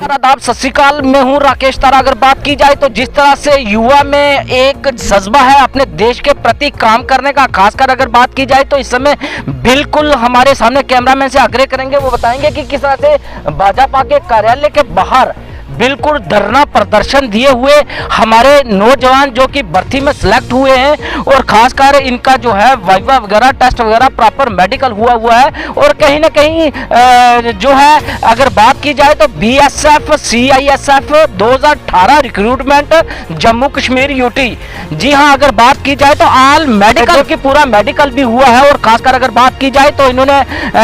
नमस्कार आदाब सत श्री अकाल, मैं हूं राकेश तारा। अगर बात की जाए तो जिस तरह से युवा में एक जज्बा है अपने देश के प्रति काम करने का, खासकर अगर बात की जाए तो इस समय बिल्कुल हमारे सामने कैमरामैन से आग्रह करेंगे, वो बताएंगे कि किस तरह से भाजपा के कार्यालय के बाहर बिल्कुल धरना प्रदर्शन दिए हुए हमारे नौजवान जो कि भर्ती में सिलेक्ट हुए हैं और खासकर इनका जो है वाइवा वगैरह टेस्ट वगैरह प्रॉपर मेडिकल हुआ है। और कहीं ना कहीं जो है अगर बात की जाए तो BSF CISF 2018 recruitment Jammu Kashmir UT, जी हाँ, अगर बात की जाए तो ऑल मेडिकल की पूरा मेडिकल भी हुआ है। और खासकर अगर बात की जाए तो इन्होंने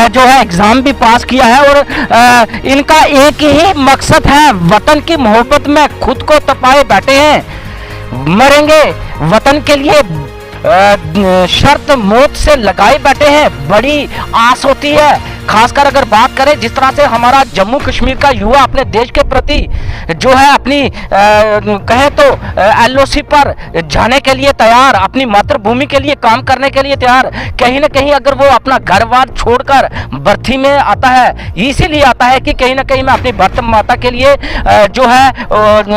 जो है एग्जाम भी पास किया है और इनका एक ही मकसद है, वतन की मोहब्बत में खुद को तपाए बैठे हैं, मरेंगे वतन के लिए शर्त मौत से लगाए बैठे हैं। बड़ी आस होती है, खासकर अगर बात करें जिस तरह से हमारा जम्मू कश्मीर का युवा अपने देश के प्रति जो है अपनी कहे तो एलओसी पर जाने के लिए तैयार, अपनी मातृभूमि के लिए काम करने के लिए तैयार, कहीं ना कहीं अगर वो अपना घर बार छोड़कर भर्ती में आता है, इसीलिए आता है कि कहीं ना कहीं मैं अपनी भारत माता के लिए जो है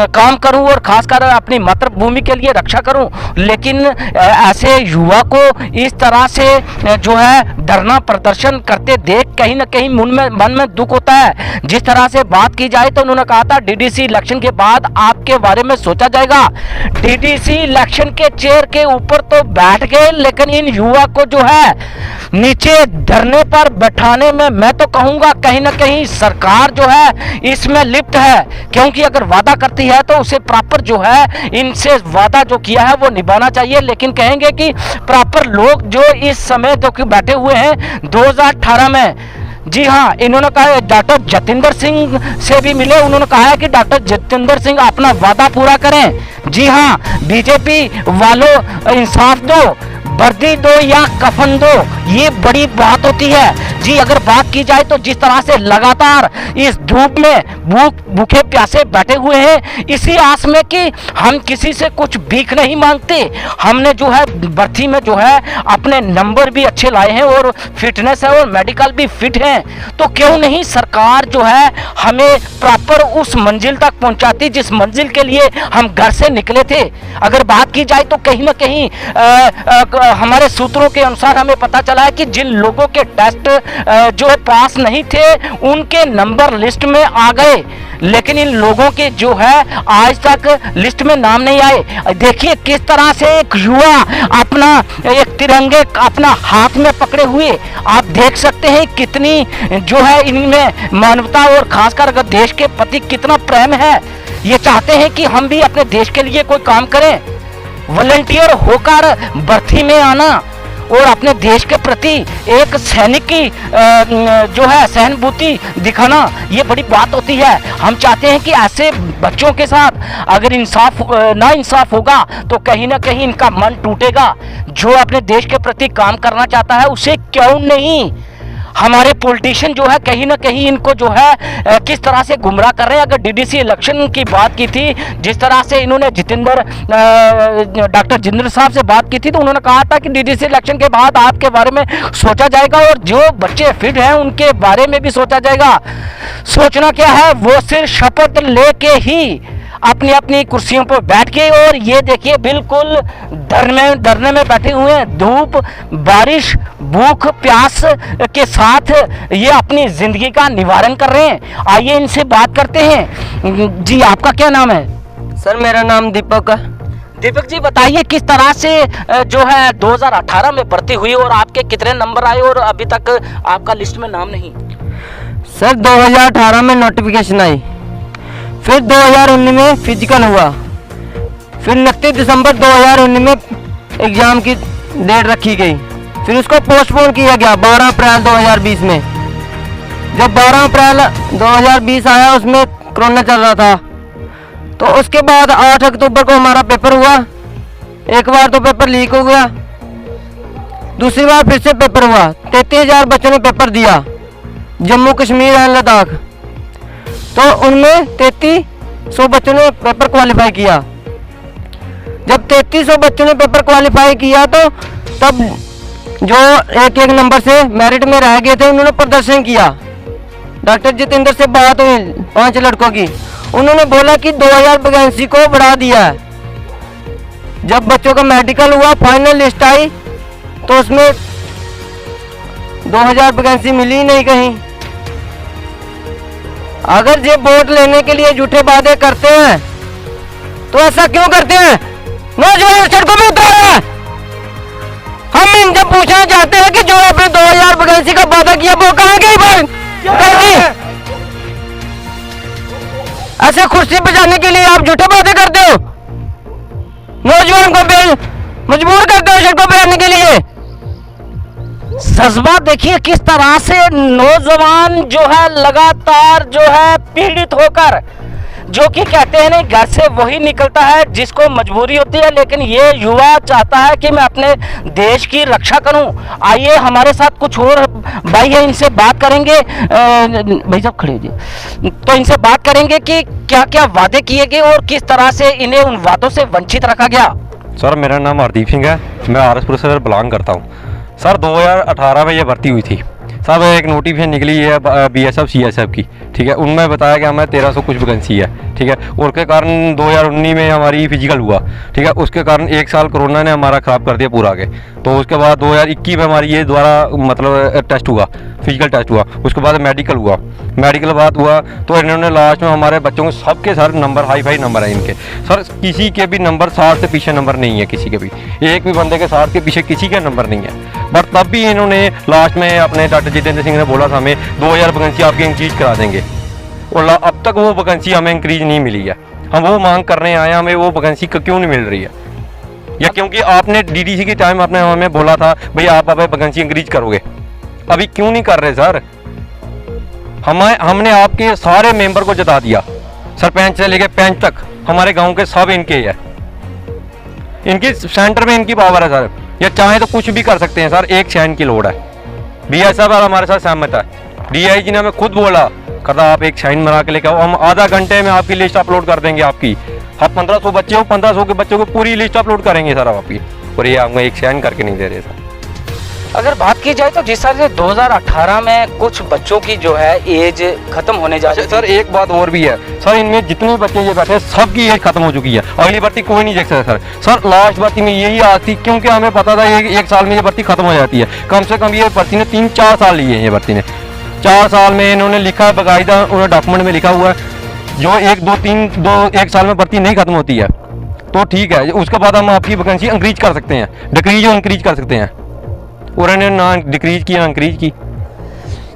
काम करूं और खासकर अपनी मातृभूमि के लिए रक्षा करूं। लेकिन ऐसे युवा को इस तरह से जो है धरना प्रदर्शन करते देख कहीं ना कहीं मन में दुख होता है। जिस तरह से बात की जाए तो उन्होंने कहा था डीडीसी इलेक्शन के बाद आपके बारे में सोचा जाएगा। डीडीसी इलेक्शन के चेयर के ऊपर तो बैठ गए, लेकिन इन युवा को जो है नीचे धरने पर बैठाने में मैं तो कहूंगा कहीं ना कहीं सरकार जो है इसमें लिप्त है, क्योंकि अगर वादा करती है तो उसे प्रॉपर जो है इनसे वादा जो किया है वो निभाना चाहिए। लेकिन कहेंगे कि प्रॉपर लोग जो इस समय जो कि बैठे हुए हैं 2018 में, जी हाँ, इन्होंने कहा है डॉक्टर जतिंदर सिंह से भी मिले, उन्होंने कहा है कि डॉक्टर जतिंदर सिंह अपना वादा पूरा करें। जी हाँ, बीजेपी वालों इंसाफ दो, वर्दी दो या कफन दो, ये बड़ी बात होती है। जी अगर बात की जाए तो जिस तरह से लगातार इस धूप में भूखे प्यासे बैठे हुए हैं, इसी आस में कि हम किसी से कुछ भीख नहीं मांगते, हमने जो है भर्ती में जो है अपने नंबर भी अच्छे लाए हैं और फिटनेस है और मेडिकल भी फिट है, तो क्यों नहीं सरकार जो है हमें प्रॉपर उस मंजिल तक पहुंचाती जिस मंजिल के लिए हम घर से निकले थे। अगर बात की जाए तो कहीं ना कहीं हमारे सूत्रों के अनुसार हमें पता चला है कि जिन लोगों के टेस्ट जो है पास नहीं थे उनके नंबर लिस्ट में आ गए, लेकिन इन लोगों के जो है आज तक लिस्ट में नाम नहीं आए। देखिए किस तरह से एक युवा अपना एक तिरंगे अपना हाथ में पकड़े हुए, आप देख सकते हैं कितनी जो है इनमें मानवता और खासकर अगर देश के प्रति कितना प्रेम है। ये चाहते हैं कि हम भी अपने देश के लिए कोई काम करें, वॉलंटियर होकर भर्ती में आना और अपने देश के प्रति एक सैनिक की जो है सहानुभूति दिखाना, ये बड़ी बात होती है। हम चाहते हैं कि ऐसे बच्चों के साथ अगर ना इंसाफ होगा तो कहीं ना कहीं इनका मन टूटेगा। जो अपने देश के प्रति काम करना चाहता है उसे क्यों नहीं, हमारे पॉलिटिशियन जो है कहीं ना कहीं इनको जो है किस तरह से गुमराह कर रहे हैं। अगर डीडीसी इलेक्शन की बात की थी, जिस तरह से इन्होंने डॉक्टर जितेंद्र साहब से बात की थी, तो उन्होंने कहा था कि डीडीसी इलेक्शन के बाद आपके बारे में सोचा जाएगा और जो बच्चे फिट हैं उनके बारे में भी सोचा जाएगा। सोचना क्या है, वो सिर्फ शपथ लेके ही अपनी अपनी कुर्सियों पर बैठ गए और ये देखिए बिल्कुल धरने में बैठे हुए हैं, धूप बारिश भूख प्यास के साथ ये अपनी जिंदगी का निवारण कर रहे हैं। आइए इनसे बात करते हैं। जी आपका क्या नाम है? सर मेरा नाम दीपक है। दीपक जी बताइए किस तरह से जो है 2018 में भर्ती हुई और आपके कितने नंबर आए और अभी तक आपका लिस्ट में नाम नहीं? सर 2018 में नोटिफिकेशन आई, फिर 2019 में फिजिकल हुआ, फिर 29 दिसंबर 2019 में एग्ज़ाम की डेट रखी गई, फिर उसको पोस्टपोन किया गया 12 अप्रैल 2020 में। जब 12 अप्रैल 2020 आया उसमें कोरोना चल रहा था, तो उसके बाद 8 अक्टूबर को हमारा पेपर हुआ। एक बार तो पेपर लीक हो गया, दूसरी बार फिर से पेपर हुआ। 33,000 बच्चों ने पेपर दिया जम्मू कश्मीर एंड लद्दाख, तो उनमें 3300 बच्चों ने पेपर क्वालिफाई किया। जब 3300 बच्चों ने पेपर क्वालिफाई किया तो तब जो एक नंबर से मेरिट में रह गए थे उन्होंने प्रदर्शन किया। डॉक्टर जितेंद्र से बात हुई 5 लड़कों की, उन्होंने बोला कि 2000 वैकेंसी को बढ़ा दिया है। जब बच्चों का मेडिकल हुआ, फाइनल लिस्ट आई तो उसमें 2000 वैकेंसी मिली ही नहीं कहीं। अगर ये वोट लेने के लिए झूठे वादे करते हैं तो ऐसा क्यों करते हैं? नौजवान सड़कों पे उतर रहे हैं। हम इनसे पूछना चाहते हैं कि जो आपने 2000 वैकेंसी का वादा किया वो कहाँ गई वैकेंसी? ऐसे कुर्सी पे जाने के लिए आप झूठे वादे करते हो, नौजवान को मजबूर करते हो सड़कों पे आने के लिए। जज्बा देखिए किस तरह से नौजवान जो है लगातार जो है पीड़ित होकर, जो कि कहते हैं नहीं घर से वही निकलता है जिसको मजबूरी होती है, लेकिन ये युवा चाहता है कि मैं अपने देश की रक्षा करूं। आइए हमारे साथ कुछ और भाई है, इनसे बात करेंगे। भाई साहब खड़े हो जी, तो इनसे बात करेंगे कि क्या क्या वादे किए गए और किस तरह से इन्हें उन वादों से वंचित रखा गया। सर मेरा नाम हरदीप सिंह है, मैं आरएसपुर से बिलोंग करता हूँ। सर 2018 में ये भर्ती हुई थी। सब एक नोटिफिकेशन निकली है बीएसएफ सीएसएफ की, ठीक है। उनमें बताया गया हमें 1300 कुछ वैकेंसी है, ठीक है। और के कारण 2019 में हमारी फिजिकल हुआ, ठीक है। उसके कारण 1 साल कोरोना ने हमारा ख़राब कर दिया पूरा आगे। तो उसके बाद 2021 में हमारी ये दोबारा मतलब टेस्ट हुआ, फिजिकल टेस्ट हुआ। उसके बाद मेडिकल हुआ, मेडिकल बाद हुआ तो इन्होंने लास्ट में हमारे बच्चों को सबके सर नंबर हाई नंबर है इनके। सर किसी के भी नंबर 60 से पीछे नंबर नहीं है, किसी के भी, एक भी बंदे के 60 के पीछे किसी का नंबर नहीं है। बट तब भी इन्होंने लास्ट में अपने डॉक्टर जितेंद्र सिंह ने बोला था हमें 2000 वैकेंसी आपकी इंक्रीज करा देंगे, और अब तक वो वैकेंसी हमें इंक्रीज नहीं मिली है। हम वो मांग करने आए हैं, हमें वो वैकेंसी क्यों नहीं मिल रही है? या क्योंकि आपने डीडीसी के टाइम आपने हमें बोला था भाई आप वैकेंसी इंक्रीज करोगे, अभी क्यों नहीं कर रहे सर? हमने आपके सारे मेंबर को जता दिया, सरपंच से लेके पंच तक, हमारे गांव के सब इनके ही है। इनकी सेंटर में इनकी पावर है सर, या चाहे तो कुछ भी कर सकते हैं सर। एक शहन की लोड है, बीएसएफ हमारे साथ सहमत है। डीआईजी ने हमें खुद बोला, कहता आप एक शाइन बना के लेकर आओ, हम आधा घंटे में आपकी लिस्ट अपलोड कर देंगे। आपकी आप 1500 बच्चे हो, 1500 के बच्चों को पूरी लिस्ट अपलोड करेंगे सर आपकी, और ये आपको एक शाइन करके नहीं दे रहे सर। अगर बात की जाए तो जिस तरह से 2018 में कुछ बच्चों की जो है एज खत्म होने जा रही है। सर एक बात और भी है सर, इनमें जितने बच्चे ये बैठे हैं सबकी एज खत्म हो चुकी है, अगली भर्ती कोई नहीं देख सकता सर। सर लास्ट भर्ती में यही आती, क्योंकि हमें पता था ये 1 साल में ये भर्ती खत्म हो जाती है। कम से कम ये भर्ती ने 3-4 साल लिए हैं। ये भर्ती ने 4 साल में इन्होंने लिखा बाकायदा, उन्होंने डॉक्यूमेंट में लिखा हुआ है जो 1 साल में भर्ती नहीं खत्म होती है तो ठीक है, उसके बाद हम आपकी वैकेंसी इंक्रीज कर सकते हैं, डिक्रीज और इंक्रीज कर सकते हैं। और इन्होंने ना डिक्रीज की ना इंक्रीज की।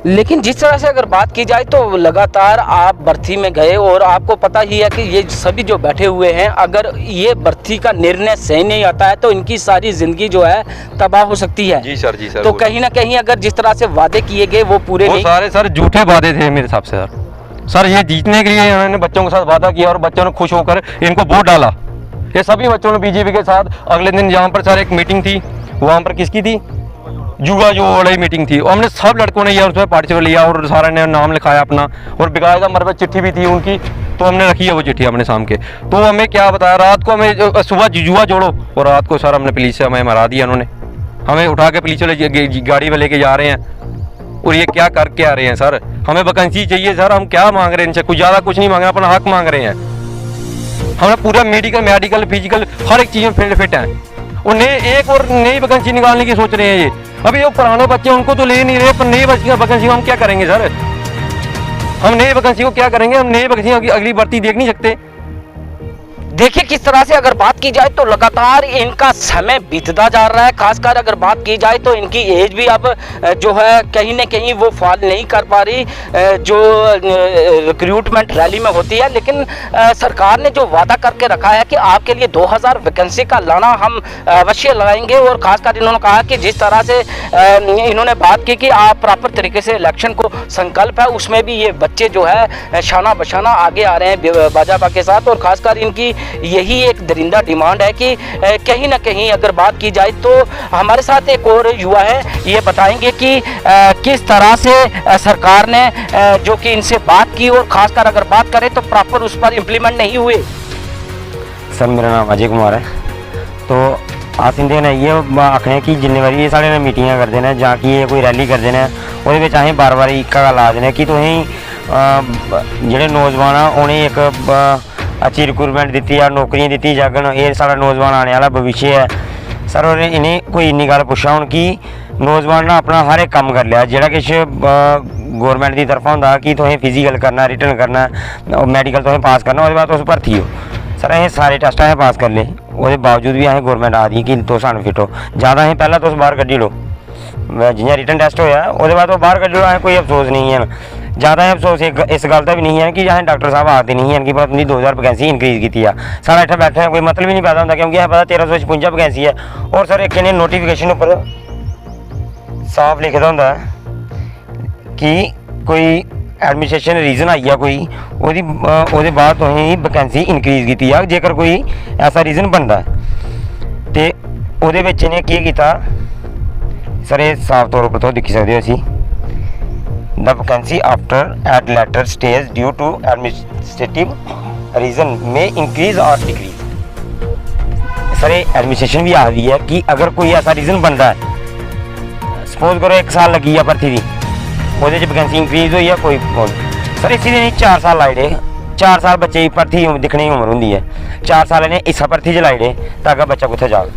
लेकिन जिस तरह से अगर बात की जाए तो लगातार आप भर्ती में गए और आपको पता ही है कि ये सभी जो बैठे हुए हैं, अगर ये भर्ती का निर्णय सही नहीं आता है तो इनकी सारी जिंदगी जो है तबाह हो सकती है। जी सर, जी सर। तो कहीं ना कहीं अगर जिस तरह से वादे किए गए वो पूरे नहीं, सारे सर झूठे वादे थे मेरे हिसाब से सर। सर ये जीतने के लिए इन्होंने बच्चों के साथ वादा किया और बच्चों ने खुश होकर इनको वोट डाला। ये सभी बच्चों ने बीजेपी के साथ, अगले दिन यहाँ पर सर एक मीटिंग थी, वहाँ पर किसकी थी, जुगा जो वाली मीटिंग थी, और हमने सब लड़कों ने ये उसमें पार्टिसिपेट लिया और सारे ने नाम लिखाया अपना, और बेकायदा हमारे पास चिट्ठी भी थी उनकी, तो हमने रखी है वो चिट्ठी अपने शाम के। तो हमें क्या बताया, रात को हमें सुबह जुआ जोड़ो, और रात को सर हमने पुलिस से हमें मरा दिया। उन्होंने हमें उठा के पुलिस वाले गाड़ी में लेके जा रहे हैं, और ये क्या करके आ रहे हैं सर? हमें वैकेंसी चाहिए सर, हम क्या मांग रहे हैं इनसे? कुछ ज़्यादा कुछ नहीं मांग रहे, अपना हक मांग रहे हैं। हमें पूरा मेडिकल फिजिकल हर एक चीज़ में फिट हैं, और एक और नई वैकेंसी निकालने की सोच रहे हैं ये। अभी वो पुराने बच्चे उनको तो ले नहीं रहे, पर नई वैकेंसी को हम क्या करेंगे सर? हम नई वैकेंसी को क्या करेंगे? हम नई वैकेंसी की अगली भर्ती देख नहीं सकते। देखिए किस तरह से अगर बात की जाए तो लगातार इनका समय बीतता जा रहा है। खासकर अगर बात की जाए तो इनकी एज भी अब जो है कहीं ना कहीं वो फॉल नहीं कर पा रही जो रिक्रूटमेंट रैली में होती है। लेकिन सरकार ने जो वादा करके रखा है कि आपके लिए 2000 वैकेंसी का लाना हम अवश्य लगाएंगे, और खासकर इन्होंने कहा कि जिस तरह से इन्होंने बात की कि आप प्रॉपर तरीके से इलेक्शन को संकल्प है, उसमें भी ये बच्चे जो है शाना बशाना आगे आ रहे हैं भाजपा के साथ। और खासकर इनकी यही एक दरिंदा डिमांड है कि कहीं ना कहीं अगर बात की जाए तो हमारे साथ एक और युवा है, ये बताएंगे कि किस तरह से सरकार ने जो कि इनसे बात की, और खासकर अगर बात करें तो प्रॉपर उस पर इम्प्लीमेंट नहीं हुए। सर मेरा नाम अजय कुमार है। तो अस इंदे ने ये आखने कि जिन्ने बारी साढ़े मीटिंग करते हैं, जां कि कोई रैली करते हैं, वो असें बार बार इक्का गल आखदे कि तुसीं ਜਿਹੜੇ ਨੌਜਵਾਨ ਆ ਉਹਨੇ ਇੱਕ अच्छी रिक्रूटमेंट दी या नौकरियां दी जागन, ये सारा नौजवान आने वाला भविष्य है सर। और इन्हें कोई इन्नी गल पुछा हूँ कि नौजवान ने अपना हर एक काम कर लिया जेड़ा किश गौरमेंट की तरफा होंदा कि तुसें फिजिकल करना, रिटन करना, मैडिकल तुसें पास करना, उसके बाद तुस भर्थी हो। सर असें सारे टेस्ट असें पास कर ले, उसके बावजूद भी असें गौरमेंट आखदी कि तुस सानूं फिट हो, ज़्यादा असें पैह्लें तुस बाहर कड्ढी लो, जियां रिटन टेस्ट होया उसके बाद बाहर कड्ढी लो, असें कोई अफसोस नहीं है। ज़्यादा अफसोस इस गल का भी नहीं है कि असें डॉक्टर साहब आखते नहीं हैं कि भला तुंदी 2000 वैकेंसी इंक्रीज़ की है, साढ़ा इत्थे बैठे कोई मतलब ही नहीं पैदा होंदा, क्योंकि असें पता 1356 वैकेंसी है। और सर एक इन्हें नोटिफिकेशन उपर साफ लिखे दा होंदा कि कोई एडमिनिस्ट्रेशन रीजन आई है कोई ਉਹਦੇ बाद तुसें वैकेंसी इंक्रीज़ की है, जेकर कोई ऐसा रीजन बनता है तो ਉਹਦੇ ਵਿੱਚ ਇਹਨੇ ਕੀ ਕੀਤਾ सर ये साफ तौर पर तो दिखी सकते हो as the vacancy after at later stage due to administrative reason में इंक्रीज और डिक्रीज। सर ये एडमिनिस्ट्रेशन भी आखदी है कि अगर कोई ऐसा रीजन बनता है, सपोज करो 1 साल लगी है भर्थी की, वो वैकेंसी इंक्रीज हुई है कोई सर इसी दिन 4 साल लाई डे, 4 साल बच्चे की भर्थी दिखने की उम्र होंगी है, 4 साल इन्हें इस भर्थी च लाई डे ताकि बच्चा कुत्थे जाए।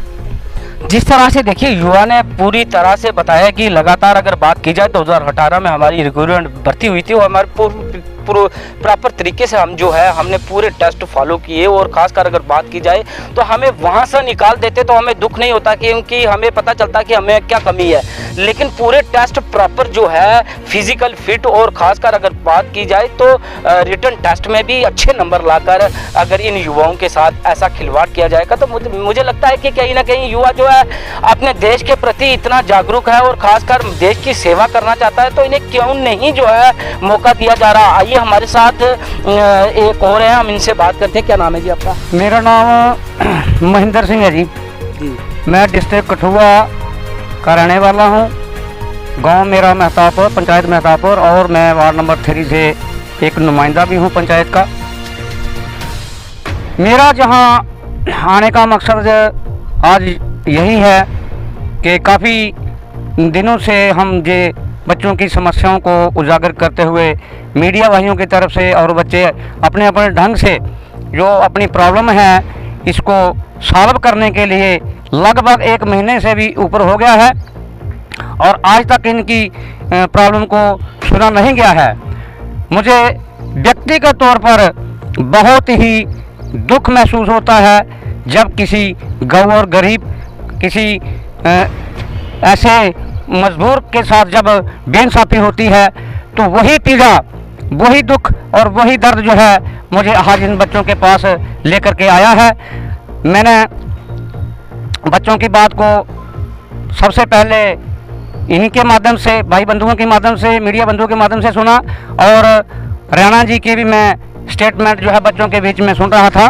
जिस तरह से देखिए युवा ने पूरी तरह से बताया कि लगातार अगर बात की जाए 2018 में हमारी रिक्रूटमेंट भर्ती हुई थी, वो हमारे प्रॉपर तरीके से हम जो है हमने पूरे टेस्ट फॉलो किए, और ख़ासकर अगर बात की जाए तो हमें वहाँ से निकाल देते तो हमें दुख नहीं होता, क्योंकि हमें पता चलता कि हमें क्या कमी है। लेकिन पूरे टेस्ट प्रॉपर जो है फिजिकल फिट, और ख़ासकर अगर बात की जाए तो रिटन टेस्ट में भी अच्छे नंबर लाकर अगर इन युवाओं के साथ ऐसा खिलवाड़ किया जाएगा तो मुझे लगता है कि कहीं ना कहीं युवा जो है अपने देश के प्रति इतना जागरूक है और ख़ासकर देश की सेवा करना चाहता है, तो इन्हें क्यों नहीं जो है मौका दिया जा रहा। आइए हमारे साथ एक और है, हम इनसे बात करते हैं। क्या नाम है जी आपका? मेरा नाम महेंद्र सिंह है जी। मैं डिस्ट्रिक्ट कठुआ का रहने वाला हूँ। गांव मेरा महताबपुर, पंचायत महताबपुर, और मैं वार्ड नंबर 3 से एक नुमाइंदा भी हूँ पंचायत का। मेरा जहाँ आने का मकसद आज यही है कि काफ़ी दिनों से हम जे बच्चों की समस्याओं को उजागर करते हुए मीडिया भाइयों की तरफ से, और बच्चे अपने अपने ढंग से जो अपनी प्रॉब्लम है इसको सॉल्व करने के लिए लगभग 1 महीने से भी ऊपर हो गया है, और आज तक इनकी प्रॉब्लम को सुना नहीं गया है। मुझे व्यक्तिगत तौर पर बहुत ही दुख महसूस होता है जब किसी गौ और गरीब, किसी ऐसे मजदूर के साथ जब बेइंसाफ़ी होती है, तो वही पीड़ा, वही दुख और वही दर्द जो है मुझे आज इन बच्चों के पास लेकर के आया है। मैंने बच्चों की बात को सबसे पहले इन्हीं के माध्यम से, भाई बंधुओं के माध्यम से, मीडिया बंधुओं के माध्यम से सुना, और रैना जी के भी मैं स्टेटमेंट जो है बच्चों के बीच में सुन रहा था।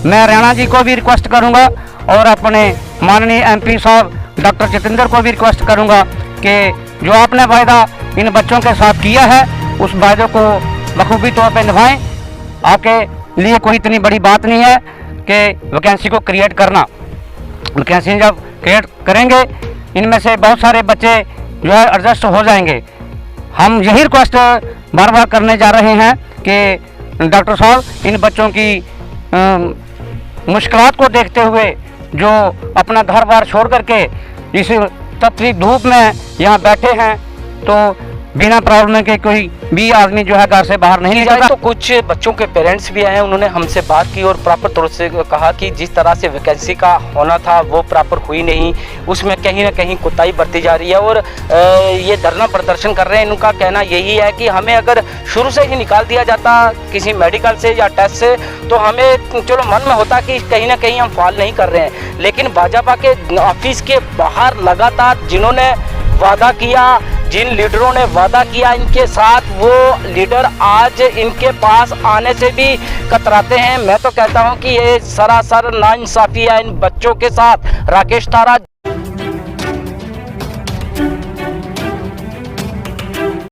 मैं रैना जी को भी रिक्वेस्ट करूंगा और अपने माननीय MP साहब डॉक्टर जितेंद्र को भी रिक्वेस्ट करूंगा कि जो आपने वायदा इन बच्चों के साथ किया है उस वायदे को बखूबी तौर पे निभाएं। आपके लिए कोई इतनी बड़ी बात नहीं है कि वैकेंसी को क्रिएट करना। वैकेंसी जब क्रिएट करेंगे इनमें से बहुत सारे बच्चे जो है एडजस्ट हो जाएंगे। हम यही रिक्वेस्ट बार बार करने जा रहे हैं कि डॉक्टर साहब इन बच्चों की मुश्किलात को देखते हुए जो अपना घर बार छोड़ करके इस तपती धूप में यहाँ बैठे हैं, तो बिना प्रॉब्लम के कोई भी आदमी जो है घर से बाहर नहीं निकलता। तो कुछ बच्चों के पेरेंट्स भी आए, उन्होंने हमसे बात की और प्रॉपर तौर से कहा कि जिस तरह से वैकेंसी का होना था वो प्रॉपर हुई नहीं, उसमें कहीं ना कहीं कोताही बरती जा रही है, और ये धरना प्रदर्शन कर रहे हैं। इनका कहना यही है कि हमें अगर शुरू से ही निकाल दिया जाता किसी मेडिकल से या टेस्ट से, तो हमें चलो मन में होता कि कहीं ना कहीं हम फॉल नहीं कर रहे हैं। लेकिन भाजपा के ऑफिस के बाहर लगातार जिन्होंने वादा किया, जिन लीडरों ने वादा किया इनके साथ, वो लीडर आज इनके पास आने से भी कतराते हैं। मैं तो कहता हूं कि ये सरासर नाइंसाफ़ी है इन बच्चों के साथ। राकेश तारा।